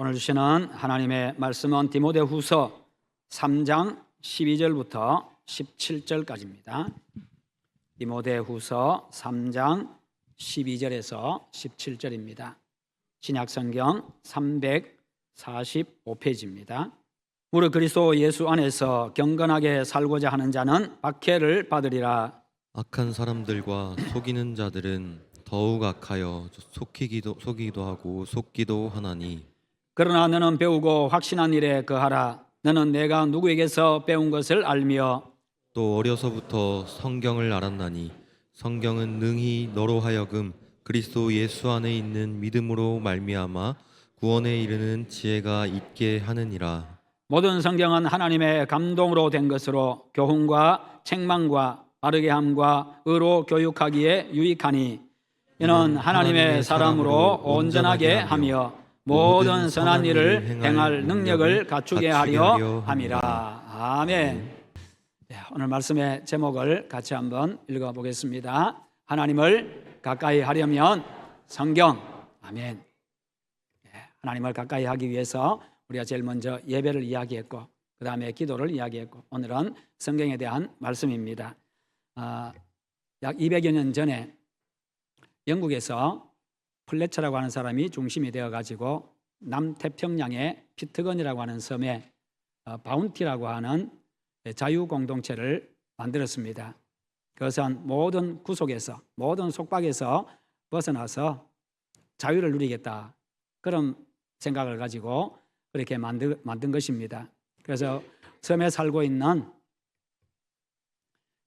오늘 주시는 하나님의 말씀은 디모데후서 3장 12절부터 17절까지입니다. 디모데후서 3장 12절에서 17절입니다. 신약성경 345페이지입니다. 무릇 그리스도 예수 안에서 경건하게 살고자 하는 자는 박해를 받으리라. 악한 사람들과 속이는 자들은 더욱 악하여 속이기도 하고 속기도 하나니, 그러나 너는 배우고 확신한 일에 거하라. 너는 내가 누구에게서 배운 것을 알며 또 어려서부터 성경을 알았나니 성경은 능히 너로 하여금 그리스도 예수 안에 있는 믿음으로 말미암아 구원에 이르는 지혜가 있게 하느니라. 모든 성경은 하나님의 감동으로 된 것으로 교훈과 책망과 바르게 함과 의로 교육하기에 유익하니 이는 하나님의 사람으로 온전하게 하며 모든 선한 일을 행할 능력을 갖추게 하려 함이라. 아멘. 오늘 말씀의 제목을 같이 한번 읽어보겠습니다. 하나님을 가까이 하려면 성경. 아멘. 하나님을 가까이 하기 위해서 우리가 제일 먼저 예배를 이야기했고 그 다음에 기도를 이야기했고 오늘은 성경에 대한 말씀입니다. 약 200여 년 전에 영국에서 플래처라고 하는 사람이 중심이 되어가지고 남태평양의 피트건이라고 하는 섬에 바운티라고 하는 자유공동체를 만들었습니다. 그것은 모든 구속에서 모든 속박에서 벗어나서 자유를 누리겠다 그런 생각을 가지고 그렇게 만든 것입니다. 그래서 섬에 살고 있는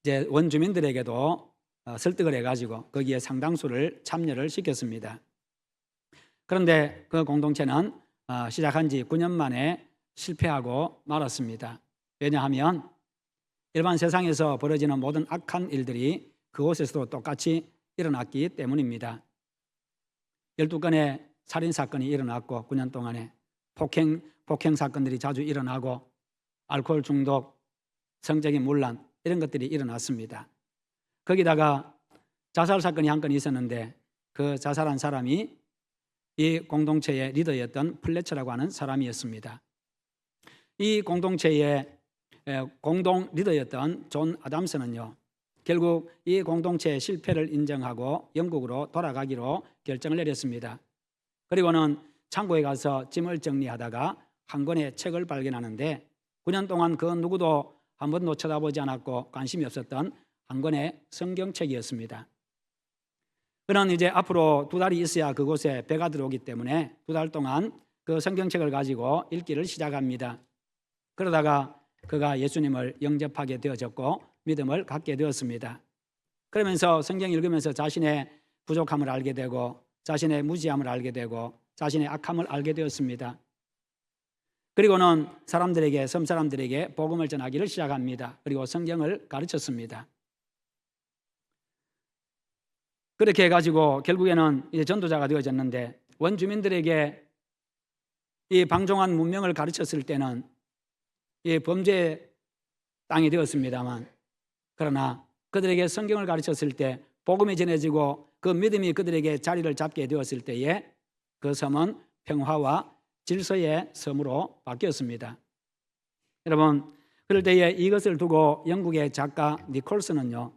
이제 원주민들에게도 설득을 해가지고 거기에 상당수를 참여를 시켰습니다. 그런데 그 공동체는 시작한 지 9년 만에 실패하고 말았습니다. 왜냐하면 일반 세상에서 벌어지는 모든 악한 일들이 그곳에서도 똑같이 일어났기 때문입니다. 12건의 살인사건이 일어났고 9년 동안에 폭행 사건들이 자주 일어나고 알코올 중독, 성적인 문란 이런 것들이 일어났습니다. 거기다가 자살 사건이 한 건 있었는데 그 자살한 사람이 이 공동체의 리더였던 플래처라고 하는 사람이었습니다. 이 공동체의 공동 리더였던 존 아담스는요, 결국 이 공동체의 실패를 인정하고 영국으로 돌아가기로 결정을 내렸습니다. 그리고는 창고에 가서 짐을 정리하다가 한 권의 책을 발견하는데 9년 동안 그 누구도 한 번도 쳐다보지 않았고 관심이 없었던 한 권의 성경책이었습니다. 그는 이제 앞으로 2달이 있어야 그곳에 배가 들어오기 때문에 2달 동안 그 성경책을 가지고 읽기를 시작합니다. 그러다가 그가 예수님을 영접하게 되어졌고 믿음을 갖게 되었습니다. 그러면서 성경 읽으면서 자신의 부족함을 알게 되고 자신의 무지함을 알게 되고 자신의 악함을 알게 되었습니다. 그리고는 섬 사람들에게 복음을 전하기를 시작합니다. 그리고 성경을 가르쳤습니다. 그렇게 해가지고 결국에는 이제 전도자가 되어졌는데 원주민들에게 이 방종한 문명을 가르쳤을 때는 이 범죄 땅이 되었습니다만 그러나 그들에게 성경을 가르쳤을 때 복음이 전해지고 그 믿음이 그들에게 자리를 잡게 되었을 때에 그 섬은 평화와 질서의 섬으로 바뀌었습니다. 여러분, 그럴 때에 이것을 두고 영국의 작가 니콜슨은요,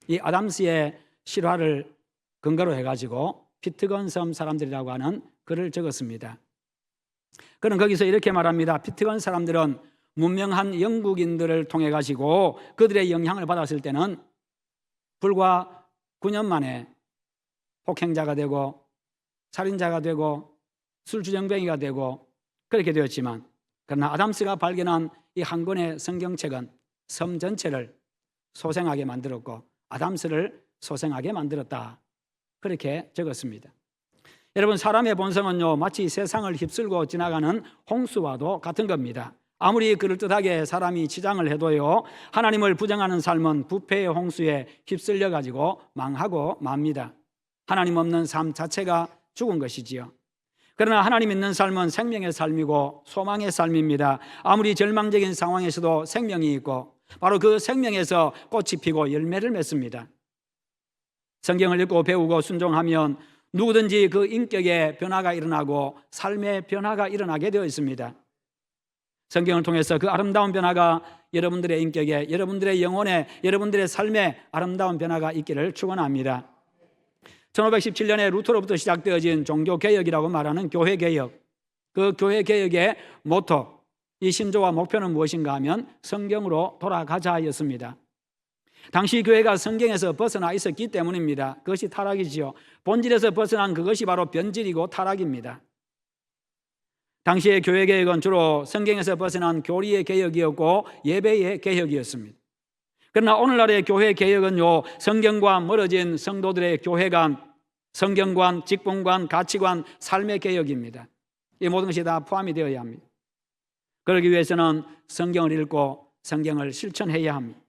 이 아담스의 실화를 근거로 해가지고 피트건 섬 사람들이라고 하는 글을 적었습니다. 그는 거기서 이렇게 말합니다. 피트건 사람들은 문명한 영국인들을 통해 가지고 그들의 영향을 받았을 때는 불과 9년 만에 폭행자가 되고 살인자가 되고 술주정뱅이가 되고 그렇게 되었지만 그러나 아담스가 발견한 이 한 권의 성경책은 섬 전체를 소생하게 만들었고 아담스를 소생하게 만들었다. 그렇게 적었습니다. 여러분, 사람의 본성은요 마치 세상을 휩쓸고 지나가는 홍수와도 같은 겁니다. 아무리 그럴듯하게 사람이 치장을 해도요 하나님을 부정하는 삶은 부패의 홍수에 휩쓸려 가지고 망하고 맙니다. 하나님 없는 삶 자체가 죽은 것이지요. 그러나 하나님 있는 삶은 생명의 삶이고 소망의 삶입니다. 아무리 절망적인 상황에서도 생명이 있고 바로 그 생명에서 꽃이 피고 열매를 맺습니다. 성경을 읽고 배우고 순종하면 누구든지 그 인격의 변화가 일어나고 삶의 변화가 일어나게 되어 있습니다. 성경을 통해서 그 아름다운 변화가 여러분들의 인격에, 여러분들의 영혼에, 여러분들의 삶에 아름다운 변화가 있기를 축원합니다. 1517년에 루터로부터 시작되어진 종교개혁이라고 말하는 교회개혁, 그 교회개혁의 모토, 이 신조와 목표는 무엇인가 하면 성경으로 돌아가자였습니다. 당시 교회가 성경에서 벗어나 있었기 때문입니다. 그것이 타락이지요. 본질에서 벗어난 그것이 바로 변질이고 타락입니다. 당시의 교회 개혁은 주로 성경에서 벗어난 교리의 개혁이었고 예배의 개혁이었습니다. 그러나 오늘날의 교회 개혁은요, 성경과 멀어진 성도들의 교회관, 성경관, 직분관, 가치관, 삶의 개혁입니다. 이 모든 것이 다 포함이 되어야 합니다. 그러기 위해서는 성경을 읽고 성경을 실천해야 합니다.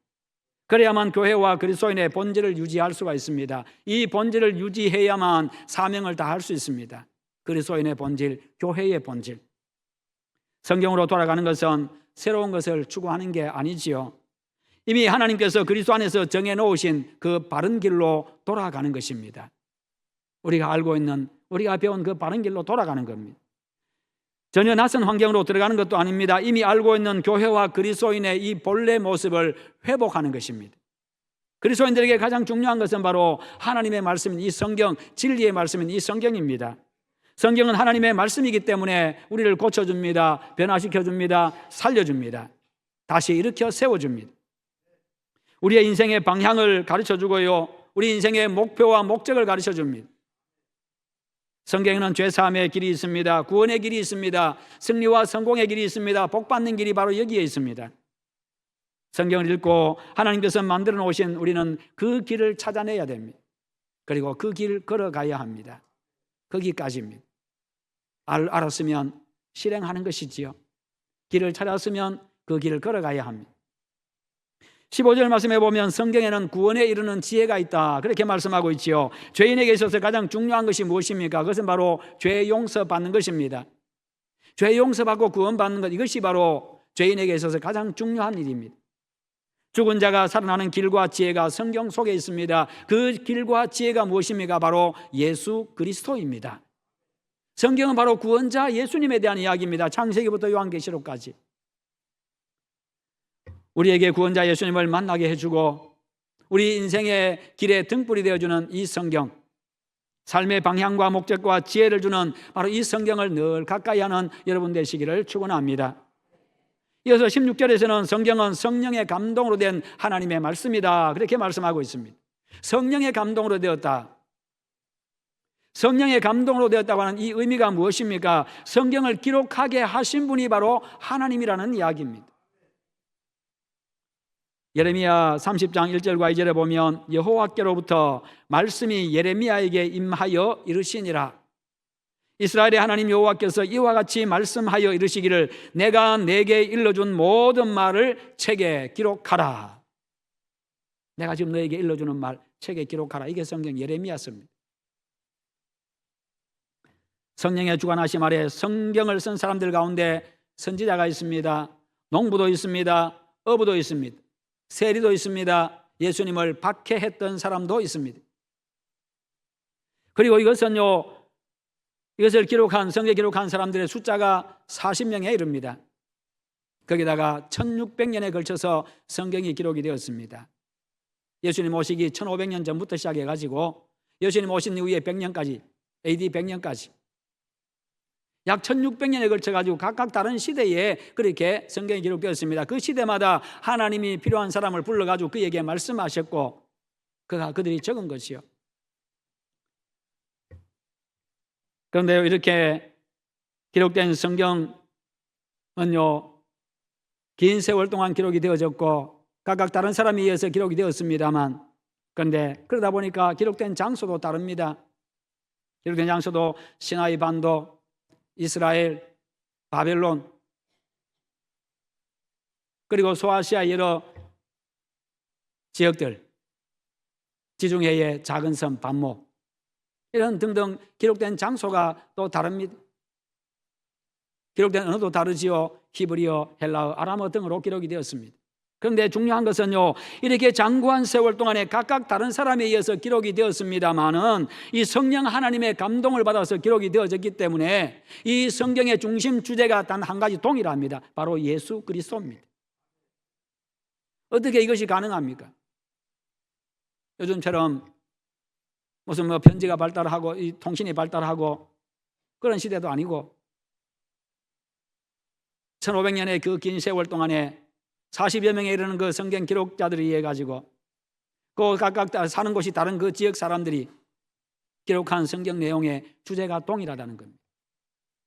그래야만 교회와 그리스도인의 본질을 유지할 수가 있습니다. 이 본질을 유지해야만 사명을 다할 수 있습니다. 그리스도인의 본질, 교회의 본질. 성경으로 돌아가는 것은 새로운 것을 추구하는 게 아니지요. 이미 하나님께서 그리스도 안에서 정해놓으신 그 바른 길로 돌아가는 것입니다. 우리가 알고 있는, 우리가 배운 그 바른 길로 돌아가는 겁니다. 전혀 낯선 환경으로 들어가는 것도 아닙니다. 이미 알고 있는 교회와 그리스도인의 이 본래 모습을 회복하는 것입니다. 그리스도인들에게 가장 중요한 것은 바로 하나님의 말씀인 이 성경, 진리의 말씀인 이 성경입니다. 성경은 하나님의 말씀이기 때문에 우리를 고쳐줍니다. 변화시켜줍니다. 살려줍니다. 다시 일으켜 세워줍니다. 우리의 인생의 방향을 가르쳐주고요, 우리 인생의 목표와 목적을 가르쳐줍니다. 성경에는 죄사함의 길이 있습니다. 구원의 길이 있습니다. 승리와 성공의 길이 있습니다. 복받는 길이 바로 여기에 있습니다. 성경을 읽고 하나님께서 만들어 놓으신 우리는 그 길을 찾아내야 됩니다. 그리고 그 길을 걸어가야 합니다. 거기까지입니다. 알았으면 실행하는 것이지요. 길을 찾았으면 그 길을 걸어가야 합니다. 15절 말씀해 보면 성경에는 구원에 이르는 지혜가 있다, 그렇게 말씀하고 있지요. 죄인에게 있어서 가장 중요한 것이 무엇입니까? 그것은 바로 죄 용서받는 것입니다. 죄 용서받고 구원받는 것, 이것이 바로 죄인에게 있어서 가장 중요한 일입니다. 죽은 자가 살아나는 길과 지혜가 성경 속에 있습니다. 그 길과 지혜가 무엇입니까? 바로 예수 그리스도입니다. 성경은 바로 구원자 예수님에 대한 이야기입니다. 창세기부터 요한계시록까지. 우리에게 구원자 예수님을 만나게 해주고 우리 인생의 길에 등불이 되어주는 이 성경, 삶의 방향과 목적과 지혜를 주는 바로 이 성경을 늘 가까이 하는 여러분 되시기를 축원합니다. 이어서 16절에서는 성경은 성령의 감동으로 된 하나님의 말씀이다, 그렇게 말씀하고 있습니다. 성령의 감동으로 되었다. 성령의 감동으로 되었다고 하는 이 의미가 무엇입니까? 성경을 기록하게 하신 분이 바로 하나님이라는 이야기입니다. 예레미야 30장 1절과 2절에 보면 여호와께로부터 말씀이 예레미야에게 임하여 이르시니라. 이스라엘의 하나님 여호와께서 이와 같이 말씀하여 이르시기를 내가 내게 일러준 모든 말을 책에 기록하라. 내가 지금 너에게 일러주는 말 책에 기록하라. 이게 성경 예레미야서입니다. 성령의 주관하심 아래 성경을 쓴 사람들 가운데 선지자가 있습니다. 농부도 있습니다. 어부도 있습니다. 세리도 있습니다. 예수님을 박해했던 사람도 있습니다. 그리고 이것을 기록한, 성경에 기록한 사람들의 숫자가 40명에 이릅니다. 거기다가 1600년에 걸쳐서 성경이 기록이 되었습니다. 예수님 오시기 1500년 전부터 시작해가지고 예수님 오신 이후에 100년까지, AD 100년까지 약 1600년에 걸쳐가지고 각각 다른 시대에 그렇게 성경이 기록되었습니다. 그 시대마다 하나님이 필요한 사람을 불러가지고 그에게 말씀하셨고 그들이 적은 것이요. 그런데 이렇게 기록된 성경은요, 긴 세월 동안 기록이 되어졌고 각각 다른 사람에 의해서 기록이 되었습니다만, 그런데 그러다 보니까 기록된 장소도 다릅니다. 기록된 장소도 시나이 반도, 이스라엘, 바벨론, 그리고 소아시아 여러 지역들, 지중해의 작은 섬 반모, 이런 등등 기록된 장소가 또 다릅니다. 기록된 언어도 다르지요. 히브리어, 헬라어, 아람어 등으로 기록이 되었습니다. 그런데 중요한 것은요, 이렇게 장구한 세월 동안에 각각 다른 사람에 의해서 기록이 되었습니다마는 이 성령 하나님의 감동을 받아서 기록이 되어졌기 때문에 이 성경의 중심 주제가 단 한 가지 동일합니다. 바로 예수 그리스도입니다. 어떻게 이것이 가능합니까? 요즘처럼 무슨 편지가 발달하고 이 통신이 발달하고 그런 시대도 아니고 1500년의 그 긴 세월 동안에 40여 명에 이르는 그 성경 기록자들에 의해 가지고 그 각각 사는 곳이 다른 그 지역 사람들이 기록한 성경 내용의 주제가 동일하다는 겁니다.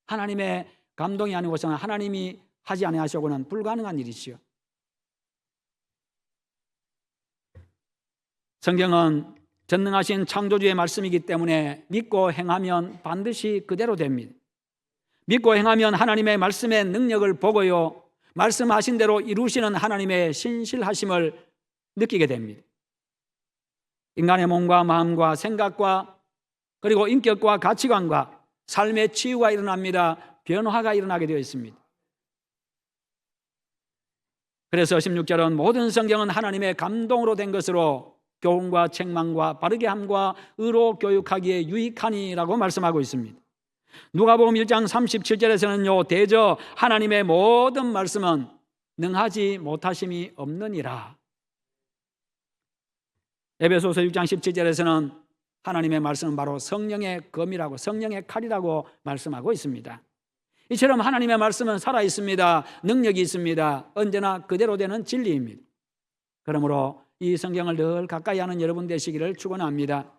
하나님의 감동이 아니고서는 하나님이 하지 아니하시고는 불가능한 일이지요. 성경은 전능하신 창조주의 말씀이기 때문에 믿고 행하면 반드시 그대로 됩니다. 믿고 행하면 하나님의 말씀의 능력을 보고요, 말씀하신 대로 이루시는 하나님의 신실하심을 느끼게 됩니다. 인간의 몸과 마음과 생각과 그리고 인격과 가치관과 삶의 치유가 일어납니다. 변화가 일어나게 되어 있습니다. 그래서 16절은 모든 성경은 하나님의 감동으로 된 것으로 교훈과 책망과 바르게 함과 의로 교육하기에 유익하니라고 말씀하고 있습니다. 누가복음 1장 37절에서는요, 대저 하나님의 모든 말씀은 능하지 못하심이 없느니라. 에베소서 6장 17절에서는 하나님의 말씀은 바로 성령의 검이라고, 성령의 칼이라고 말씀하고 있습니다. 이처럼 하나님의 말씀은 살아있습니다. 능력이 있습니다. 언제나 그대로 되는 진리입니다. 그러므로 이 성경을 늘 가까이 하는 여러분 되시기를 축원합니다.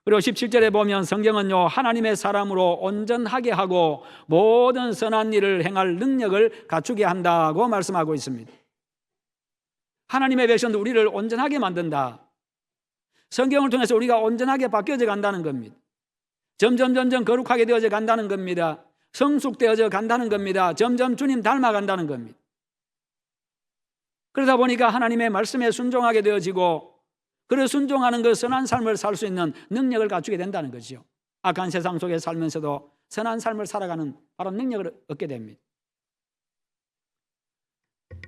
그리고 17절에 보면 성경은요, 하나님의 사람으로 온전하게 하고 모든 선한 일을 행할 능력을 갖추게 한다고 말씀하고 있습니다. 하나님의 백성도 우리를 온전하게 만든다. 성경을 통해서 우리가 온전하게 바뀌어져 간다는 겁니다. 점점 거룩하게 되어져 간다는 겁니다. 성숙되어져 간다는 겁니다. 점점 주님 닮아간다는 겁니다. 그러다 보니까 하나님의 말씀에 순종하게 되어지고, 그래 순종하는 그 선한 삶을 살 수 있는 능력을 갖추게 된다는 거죠. 악한 세상 속에 살면서도 선한 삶을 살아가는 바로 능력을 얻게 됩니다.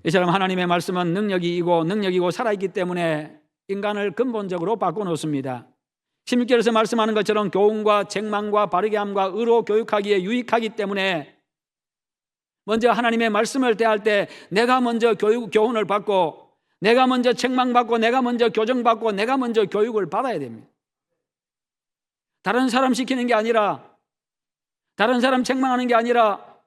이처럼 하나님의 말씀은 능력이고 살아있기 때문에 인간을 근본적으로 바꿔놓습니다. 16절에서 말씀하는 것처럼 교훈과 책망과 바르게 함과 의로 교육하기에 유익하기 때문에 먼저 하나님의 말씀을 대할 때 내가 먼저 교훈을 받고, 내가 먼저 책망받고, 내가 먼저 교정받고, 내가 먼저 교육을 받아야 됩니다. 다른 사람 시키는 게 아니라, 다른 사람 책망하는 게 아니라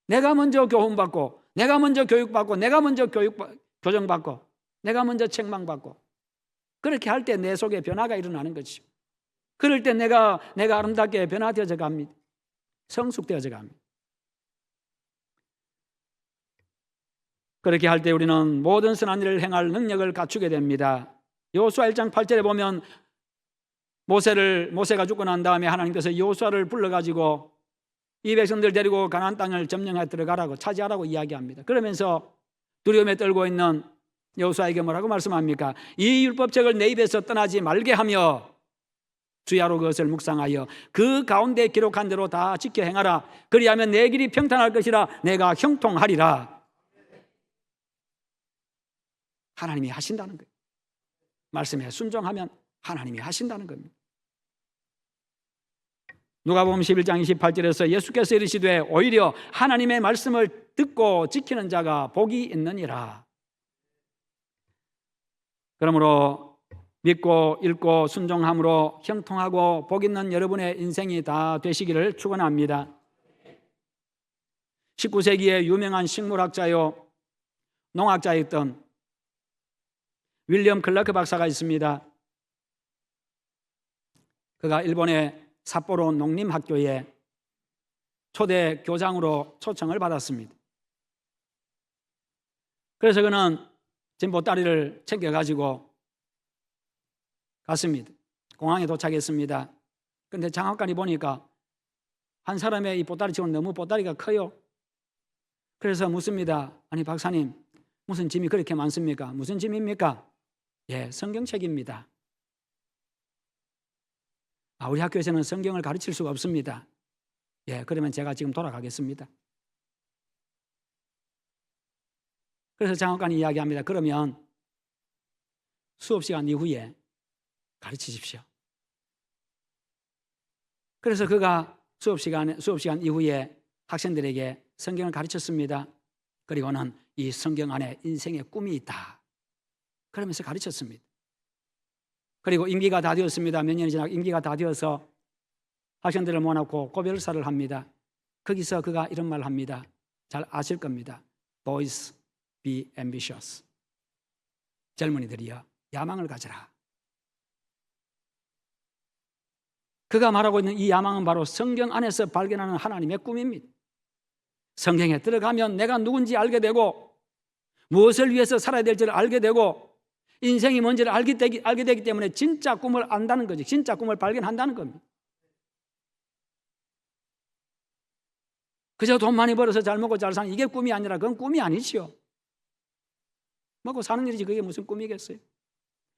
내가 먼저 교훈받고, 내가 먼저 교육받고, 내가 먼저 교정받고, 내가 먼저 책망받고, 그렇게 할 때 내 속에 변화가 일어나는 거죠. 그럴 때 내가 아름답게 변화되어져 갑니다. 성숙되어져 갑니다. 그렇게 할 때 우리는 모든 선한 일을 행할 능력을 갖추게 됩니다. 여호수아 1장 8절에 보면 모세가 죽고 난 다음에 하나님께서 여호수아를 불러가지고 이 백성들 데리고 가나안 땅을 점령해 들어가라고, 차지하라고 이야기합니다. 그러면서 두려움에 떨고 있는 여호수아에게 뭐라고 말씀합니까? 이 율법책을 내 입에서 떠나지 말게 하며 주야로 그것을 묵상하여 그 가운데 기록한 대로 다 지켜 행하라. 그리하면 내 길이 평탄할 것이라 내가 형통하리라. 하나님이 하신다는 거예요. 말씀에 순종하면 하나님이 하신다는 겁니다. 누가복음 11장 28절에서 예수께서 이르시되 오히려 하나님의 말씀을 듣고 지키는 자가 복이 있느니라. 그러므로 믿고 읽고 순종함으로 형통하고 복 있는 여러분의 인생이 다 되시기를 축원합니다. 19세기의 유명한 식물학자요 농학자였던 윌리엄 클라크 박사가 있습니다. 그가 일본의 삿포로 농림학교에 초대 교장으로 초청을 받았습니다. 그래서 그는 진보다리를 챙겨가지고 갔습니다. 공항에 도착했습니다. 그런데 장학관이 보니까 한 사람의 이 보따리치고는 너무 보따리가 커요. 그래서 묻습니다. 아니 박사님, 무슨 짐이 그렇게 많습니까? 무슨 짐입니까? 예, 성경책입니다. 우리 학교에서는 성경을 가르칠 수가 없습니다. 예, 그러면 제가 지금 돌아가겠습니다. 그래서 장학관이 이야기합니다. 그러면 수업 시간 이후에 가르치십시오. 그래서 그가 수업 시간 이후에 학생들에게 성경을 가르쳤습니다. 그리고는 이 성경 안에 인생의 꿈이 있다, 그러면서 가르쳤습니다. 그리고 임기가 다 되었습니다. 몇 년이 지나고 임기가 다 되어서 학생들을 모아놓고 고별사를 합니다. 거기서 그가 이런 말을 합니다. 잘 아실 겁니다. Boys, be ambitious. 젊은이들이여, 야망을 가져라. 그가 말하고 있는 이 야망은 바로 성경 안에서 발견하는 하나님의 꿈입니다. 성경에 들어가면 내가 누군지 알게 되고 무엇을 위해서 살아야 될지를 알게 되고 인생이 뭔지를 알게 되기 때문에 진짜 꿈을 안다는 거죠. 진짜 꿈을 발견한다는 겁니다. 그저 돈 많이 벌어서 잘 먹고 잘 사는 이게 꿈이 아니라 그건 꿈이 아니지요. 먹고 사는 일이지 그게 무슨 꿈이겠어요?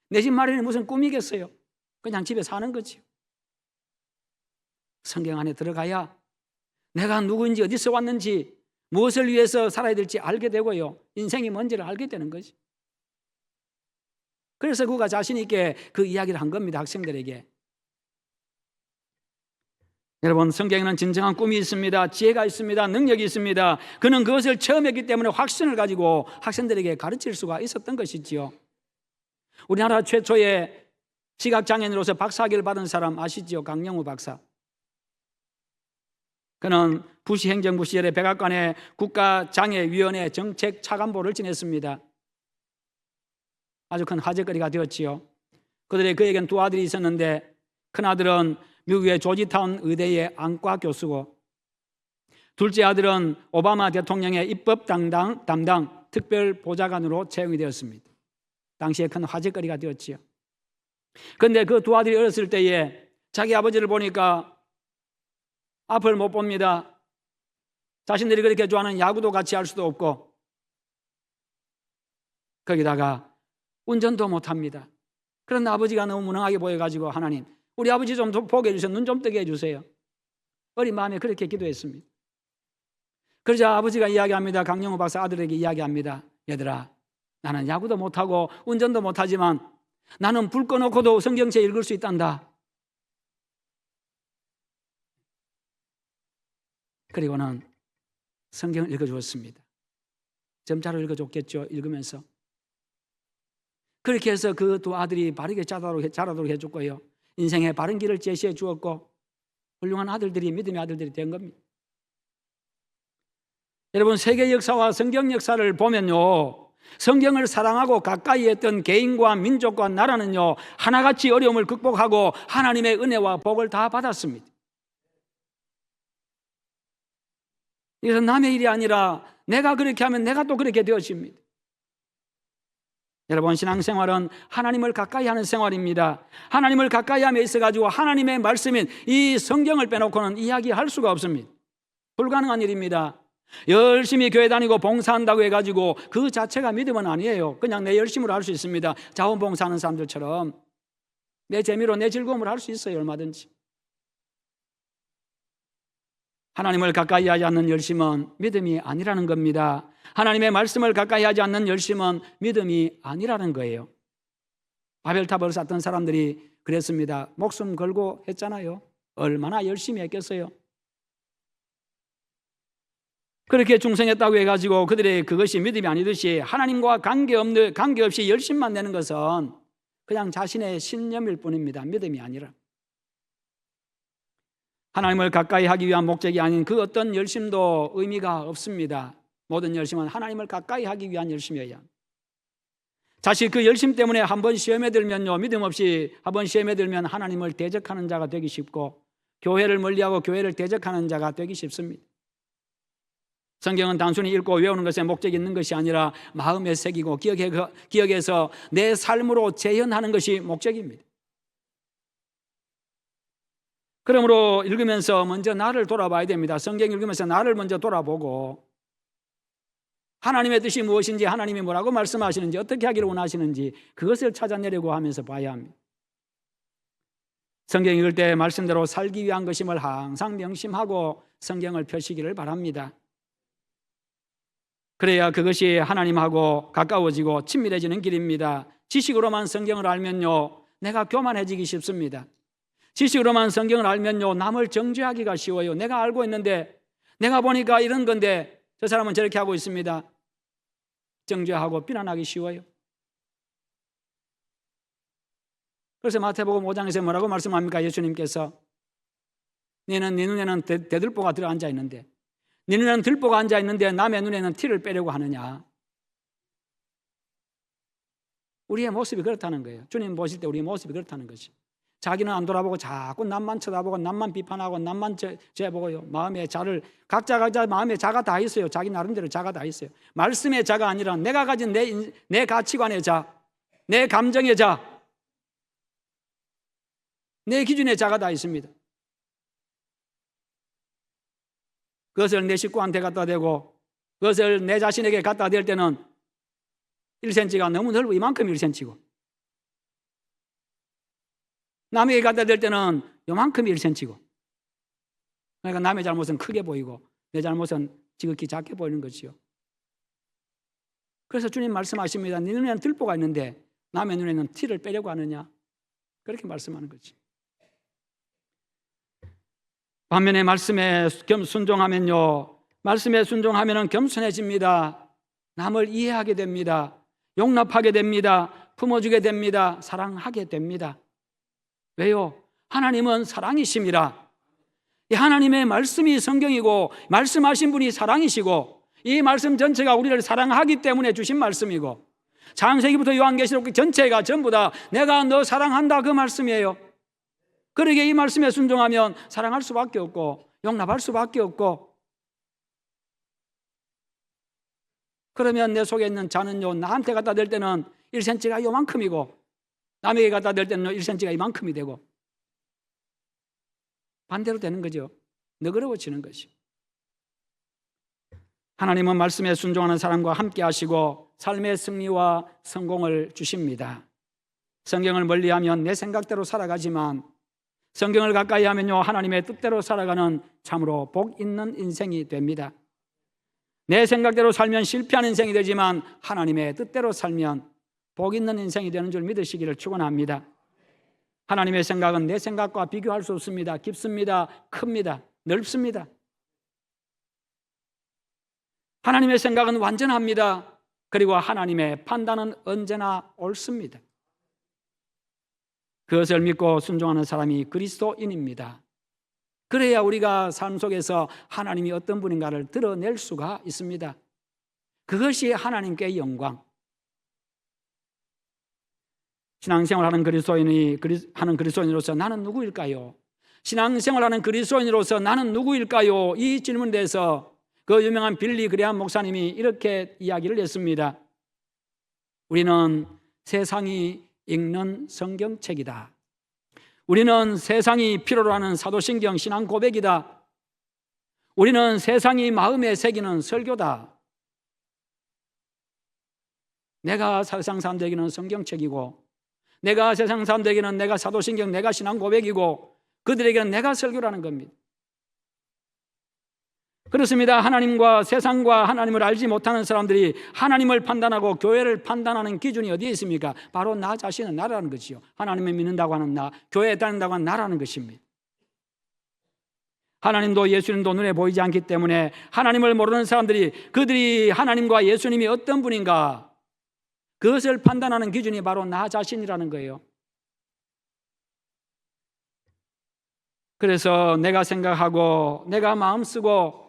내 집 마련이 무슨 꿈이겠어요? 그냥 집에 사는 거지요. 성경 안에 들어가야 내가 누구인지 어디서 왔는지 무엇을 위해서 살아야 될지 알게 되고요. 인생이 뭔지를 알게 되는 거지. 그래서 그가 자신 있게 그 이야기를 한 겁니다. 학생들에게. 여러분, 성경에는 진정한 꿈이 있습니다. 지혜가 있습니다. 능력이 있습니다. 그는 그것을 처음 했기 때문에 확신을 가지고 학생들에게 가르칠 수가 있었던 것이지요. 우리나라 최초의 시각장애인으로서 박사학위를 받은 사람 아시지요? 강영우 박사. 그는 부시 행정부 시절에 백악관의 국가장애위원회 정책차관보를 지냈습니다. 아주 큰 화제거리가 되었지요. 그에겐 두 아들이 있었는데 큰아들은 미국의 조지타운 의대의 안과 교수고 둘째 아들은 오바마 대통령의 입법 담당 특별 보좌관으로 채용이 되었습니다. 당시에 큰 화제거리가 되었지요. 그런데 그 두 아들이 어렸을 때에 자기 아버지를 보니까 앞을 못 봅니다. 자신들이 그렇게 좋아하는 야구도 같이 할 수도 없고 거기다가 운전도 못합니다. 그런데 아버지가 너무 무능하게 보여가지고 하나님, 우리 아버지 좀 보게 해주세요. 눈 좀 뜨게 해주세요. 어린 마음에 그렇게 기도했습니다. 그러자 아버지가 이야기합니다. 강영우 박사 아들에게 이야기합니다. 얘들아, 나는 야구도 못하고 운전도 못하지만 나는 불 꺼놓고도 성경책 읽을 수 있단다. 그리고는 성경을 읽어주었습니다. 점자로 읽어줬겠죠. 읽으면서. 그렇게 해서 그 두 아들이 바르게 자라도록 해줬고요. 인생의 바른 길을 제시해 주었고 훌륭한 아들들이 믿음의 아들들이 된 겁니다. 여러분, 세계 역사와 성경 역사를 보면요, 성경을 사랑하고 가까이 했던 개인과 민족과 나라는요 하나같이 어려움을 극복하고 하나님의 은혜와 복을 다 받았습니다. 이것은 남의 일이 아니라 내가 그렇게 하면 내가 또 그렇게 되어집니다. 여러분, 신앙생활은 하나님을 가까이 하는 생활입니다. 하나님을 가까이 함에 있어가지고 하나님의 말씀인 이 성경을 빼놓고는 이야기할 수가 없습니다. 불가능한 일입니다. 열심히 교회 다니고 봉사한다고 해가지고 그 자체가 믿음은 아니에요. 그냥 내 열심으로 할 수 있습니다. 자원봉사하는 사람들처럼 내 재미로 내 즐거움을 할 수 있어요. 얼마든지. 하나님을 가까이 하지 않는 열심은 믿음이 아니라는 겁니다. 하나님의 말씀을 가까이 하지 않는 열심은 믿음이 아니라는 거예요. 바벨탑을 쌓던 사람들이 그랬습니다. 목숨 걸고 했잖아요. 얼마나 열심히 했겠어요. 그렇게 충성했다고 해가지고 그들의 그것이 믿음이 아니듯이 하나님과 관계없이 열심만 내는 것은 그냥 자신의 신념일 뿐입니다. 믿음이 아니라. 하나님을 가까이 하기 위한 목적이 아닌 그 어떤 열심도 의미가 없습니다. 모든 열심은 하나님을 가까이 하기 위한 열심이어야 합니다. 사실 그 열심 때문에 한번 시험에 들면요, 믿음 없이 한번 시험에 들면 하나님을 대적하는 자가 되기 쉽고 교회를 멀리하고 교회를 대적하는 자가 되기 쉽습니다. 성경은 단순히 읽고 외우는 것에 목적이 있는 것이 아니라 마음에 새기고 기억해서 내 삶으로 재현하는 것이 목적입니다. 그러므로 읽으면서 먼저 나를 돌아봐야 됩니다. 성경 읽으면서 나를 먼저 돌아보고 하나님의 뜻이 무엇인지, 하나님이 뭐라고 말씀하시는지, 어떻게 하기를 원하시는지 그것을 찾아내려고 하면서 봐야 합니다. 성경 읽을 때 말씀대로 살기 위한 것임을 항상 명심하고 성경을 펴시기를 바랍니다. 그래야 그것이 하나님하고 가까워지고 친밀해지는 길입니다. 지식으로만 성경을 알면요, 내가 교만해지기 쉽습니다. 지식으로만 성경을 알면요, 남을 정죄하기가 쉬워요. 내가 알고 있는데, 내가 보니까 이런 건데 저 사람은 저렇게 하고 있습니다. 정죄하고 비난하기 쉬워요. 그래서 마태복음 5장에서 뭐라고 말씀합니까? 예수님께서 네 눈에는 대들보가 들어앉아 있는데, 네 눈에는 들보가 앉아 있는데 남의 눈에는 티를 빼려고 하느냐. 우리의 모습이 그렇다는 거예요. 주님 보실 때 우리의 모습이 그렇다는 것이. 자기는 안 돌아보고 자꾸 남만 쳐다보고 남만 비판하고 남만 죄보고요. 마음에 자를 각자 마음에 자가 다 있어요. 자기 나름대로 자가 다 있어요. 말씀의 자가 아니라 내가 가진 내 가치관의 자, 내 감정의 자, 내 기준의 자가 다 있습니다. 그것을 내 식구한테 갖다 대고 그것을 내 자신에게 갖다 댈 때는 1cm가 너무 넓어 이만큼 1cm고, 남에게 갖다 댈 때는 요만큼 1cm고, 그러니까 남의 잘못은 크게 보이고 내 잘못은 지극히 작게 보이는 거지요. 그래서 주님 말씀하십니다. 네 눈에는 들보가 있는데 남의 눈에는 티를 빼려고 하느냐, 그렇게 말씀하는 거지. 반면에 말씀에 순종하면요, 말씀에 순종하면은 겸손해집니다. 남을 이해하게 됩니다. 용납하게 됩니다. 품어주게 됩니다. 사랑하게 됩니다. 왜요? 하나님은 사랑이심이라. 이 하나님의 말씀이 성경이고 말씀하신 분이 사랑이시고 이 말씀 전체가 우리를 사랑하기 때문에 주신 말씀이고, 창세기부터 요한계시록 전체가 전부 다 내가 너 사랑한다 그 말씀이에요. 그러기에 이 말씀에 순종하면 사랑할 수밖에 없고 용납할 수밖에 없고, 그러면 내 속에 있는 자는요, 나한테 갖다 댈 때는 1cm가 요만큼이고 남에게 갖다 댈 때는 1cm가 이만큼이 되고 반대로 되는 거죠. 너그러워지는 것이. 하나님은 말씀에 순종하는 사람과 함께 하시고 삶의 승리와 성공을 주십니다. 성경을 멀리하면 내 생각대로 살아가지만 성경을 가까이 하면요, 하나님의 뜻대로 살아가는 참으로 복 있는 인생이 됩니다. 내 생각대로 살면 실패한 인생이 되지만 하나님의 뜻대로 살면 복 있는 인생이 되는 줄 믿으시기를 축원합니다. 하나님의 생각은 내 생각과 비교할 수 없습니다. 깊습니다. 큽니다. 넓습니다. 하나님의 생각은 완전합니다. 그리고 하나님의 판단은 언제나 옳습니다. 그것을 믿고 순종하는 사람이 그리스도인입니다. 그래야 우리가 삶 속에서 하나님이 어떤 분인가를 드러낼 수가 있습니다. 그것이 하나님께 영광. 신앙생활하는 그리스도인으로서 나는 누구일까요? 신앙생활하는 그리스도인으로서 나는 누구일까요? 이 질문에 대해서 그 유명한 빌리 그레함 목사님이 이렇게 이야기를 했습니다. 우리는 세상이 읽는 성경책이다. 우리는 세상이 필요로 하는 사도신경 신앙 고백이다. 우리는 세상이 마음에 새기는 설교다. 내가 세상 사람들에게는 성경책이고, 내가 세상 사람들에게는 내가 사도신경, 내가 신앙 고백이고, 그들에게는 내가 설교라는 겁니다. 그렇습니다. 하나님과 세상과 하나님을 알지 못하는 사람들이 하나님을 판단하고 교회를 판단하는 기준이 어디에 있습니까? 바로 나 자신은 나라는 것이요. 하나님을 믿는다고 하는 나, 교회에 다닌다고 하는 나라는 것입니다. 하나님도 예수님도 눈에 보이지 않기 때문에 하나님을 모르는 사람들이 그들이 하나님과 예수님이 어떤 분인가, 그것을 판단하는 기준이 바로 나 자신이라는 거예요. 그래서 내가 생각하고 내가 마음 쓰고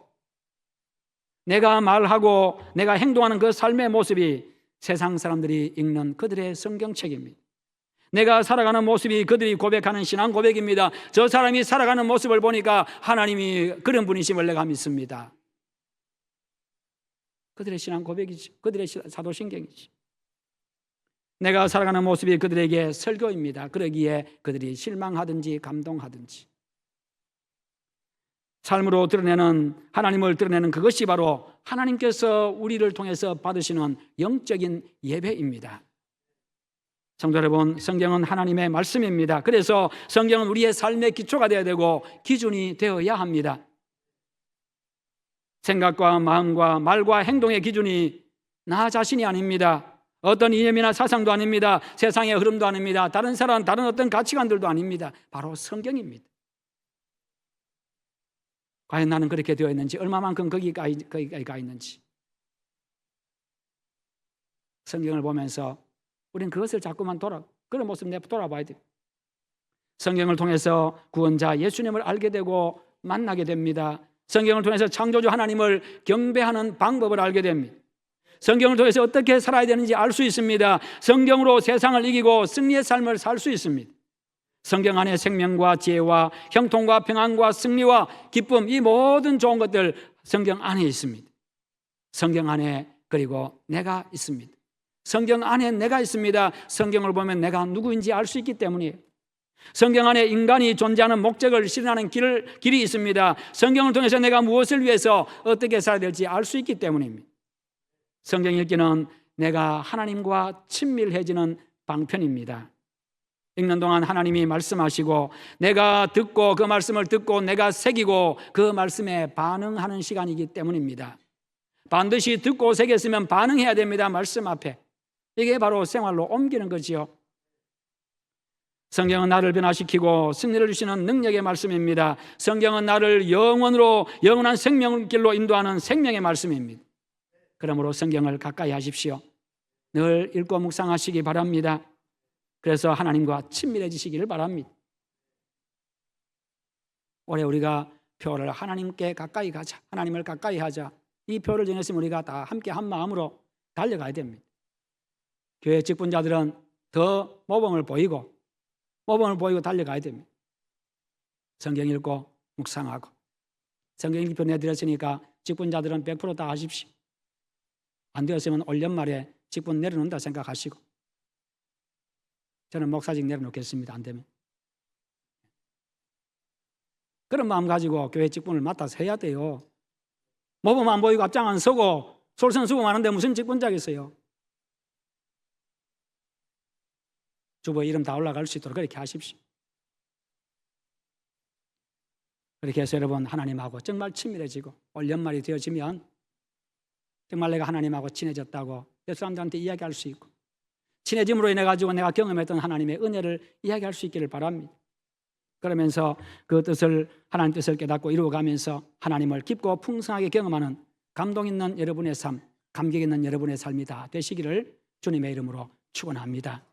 내가 말하고 내가 행동하는 그 삶의 모습이 세상 사람들이 읽는 그들의 성경책입니다. 내가 살아가는 모습이 그들이 고백하는 신앙 고백입니다. 저 사람이 살아가는 모습을 보니까 하나님이 그런 분이심을 내가 믿습니다. 그들의 신앙 고백이지, 그들의 사도신경이지. 내가 살아가는 모습이 그들에게 설교입니다. 그러기에 그들이 실망하든지 감동하든지 삶으로 드러내는, 하나님을 드러내는 그것이 바로 하나님께서 우리를 통해서 받으시는 영적인 예배입니다. 성도 여러분, 성경은 하나님의 말씀입니다. 그래서 성경은 우리의 삶의 기초가 되어야 되고 기준이 되어야 합니다. 생각과 마음과 말과 행동의 기준이 나 자신이 아닙니다. 어떤 이념이나 사상도 아닙니다. 세상의 흐름도 아닙니다. 다른 사람, 다른 어떤 가치관들도 아닙니다. 바로 성경입니다. 과연 나는 그렇게 되어 있는지, 얼마만큼 거기까지 가 있는지 성경을 보면서 우리는 그것을 자꾸만 그런 모습 돌아봐야 돼요. 성경을 통해서 구원자 예수님을 알게 되고 만나게 됩니다. 성경을 통해서 창조주 하나님을 경배하는 방법을 알게 됩니다. 성경을 통해서 어떻게 살아야 되는지 알 수 있습니다. 성경으로 세상을 이기고 승리의 삶을 살 수 있습니다. 성경 안에 생명과 지혜와 형통과 평안과 승리와 기쁨, 이 모든 좋은 것들 성경 안에 있습니다. 성경 안에 그리고 내가 있습니다. 성경 안에 내가 있습니다. 성경을 보면 내가 누구인지 알 수 있기 때문이에요. 성경 안에 인간이 존재하는 목적을 실현하는 길이 있습니다. 성경을 통해서 내가 무엇을 위해서 어떻게 살아야 될지 알 수 있기 때문입니다. 성경 읽기는 내가 하나님과 친밀해지는 방편입니다. 읽는 동안 하나님이 말씀하시고 내가 듣고 그 말씀을 듣고 내가 새기고 그 말씀에 반응하는 시간이기 때문입니다. 반드시 듣고 새겼으면 반응해야 됩니다. 말씀 앞에. 이게 바로 생활로 옮기는 거지요. 성경은 나를 변화시키고 승리를 주시는 능력의 말씀입니다. 성경은 나를 영원한 생명길로 인도하는 생명의 말씀입니다. 그러므로 성경을 가까이 하십시오. 늘 읽고 묵상하시기 바랍니다. 그래서 하나님과 친밀해지시기를 바랍니다. 올해 우리가 표를 하나님께 가까이 가자, 하나님을 가까이 하자, 이 표를 정했으면 우리가 다 함께 한 마음으로 달려가야 됩니다. 교회 직분자들은 더 모범을 보이고 달려가야 됩니다. 성경 읽고 묵상하고. 성경 읽기 보내드렸으니까 직분자들은 100% 다 하십시오. 안 되었으면 올 연말에 직분 내려놓는다 생각하시고. 저는 목사직 내려놓겠습니다. 안 되면. 그런 마음 가지고 교회 직분을 맡아서 해야 돼요. 모범 안 보이고 앞장 안 서고 솔선수범하는데 무슨 직분자겠어요. 주보 이름 다 올라갈 수 있도록 그렇게 하십시오. 그렇게 해서 여러분 하나님하고 정말 친밀해지고 올 연말이 되어지면 정말 내가 하나님하고 친해졌다고 내 사람들한테 이야기할 수 있고 친해짐으로 인해 가지고 내가 경험했던 하나님의 은혜를 이야기할 수 있기를 바랍니다. 그러면서 그 뜻을 하나님 뜻을 깨닫고 이루어가면서 하나님을 깊고 풍성하게 경험하는 감동 있는 여러분의 삶, 감격 있는 여러분의 삶이 다 되시기를 주님의 이름으로 축원합니다.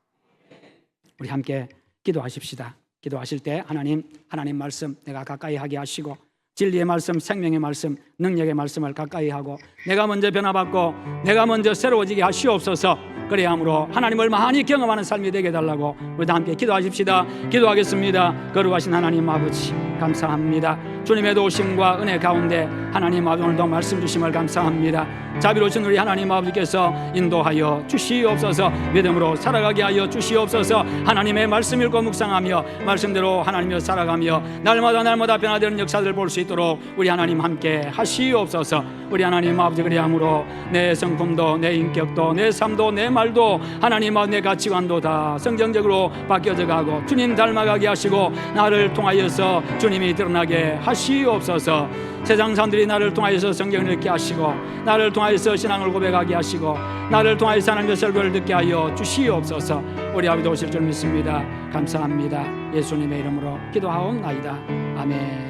우리 함께 기도하십시다. 기도하실 때 하나님 말씀 내가 가까이 하게 하시고 진리의 말씀, 생명의 말씀, 능력의 말씀을 가까이 하고 내가 먼저 변화받고 내가 먼저 새로워지게 하시옵소서. 그래야 함으로 하나님을 많이 경험하는 삶이 되게 해달라고 우리 다 함께 기도하십시다. 기도하겠습니다. 거룩하신 하나님 아버지 감사합니다. 주님의 도우심과 은혜 가운데 하나님 아버지 오늘도 말씀 주심을 감사합니다. 자비로우신 우리 하나님 아버지께서 인도하여 주시옵소서. 믿음으로 살아가게 하여 주시옵소서. 하나님의 말씀 읽고 묵상하며 말씀대로 하나님을 살아가며 날마다 변화되는 역사들을 볼 수 있도록 우리 하나님 함께 하시옵소서. 우리 하나님 아버지 그리함으로 내 성품도 내 인격도 내 삶도 내 말도 하나님 아버지 내 가치관도 다 성경적으로 바뀌어져 가고 주님 닮아가게 하시고 나를 통하여서 주님이 드러나게 하시옵소서. 세상 사람들이 나를 통하여서 성경을 읽게 하시고 나를 통하여서 신앙을 고백하게 하시고 나를 통하여서 하나님의 설교를 듣게 하여 주시옵소서. 우리 아버지 오실 줄 믿습니다. 감사합니다. 예수님의 이름으로 기도하옵나이다. 아멘.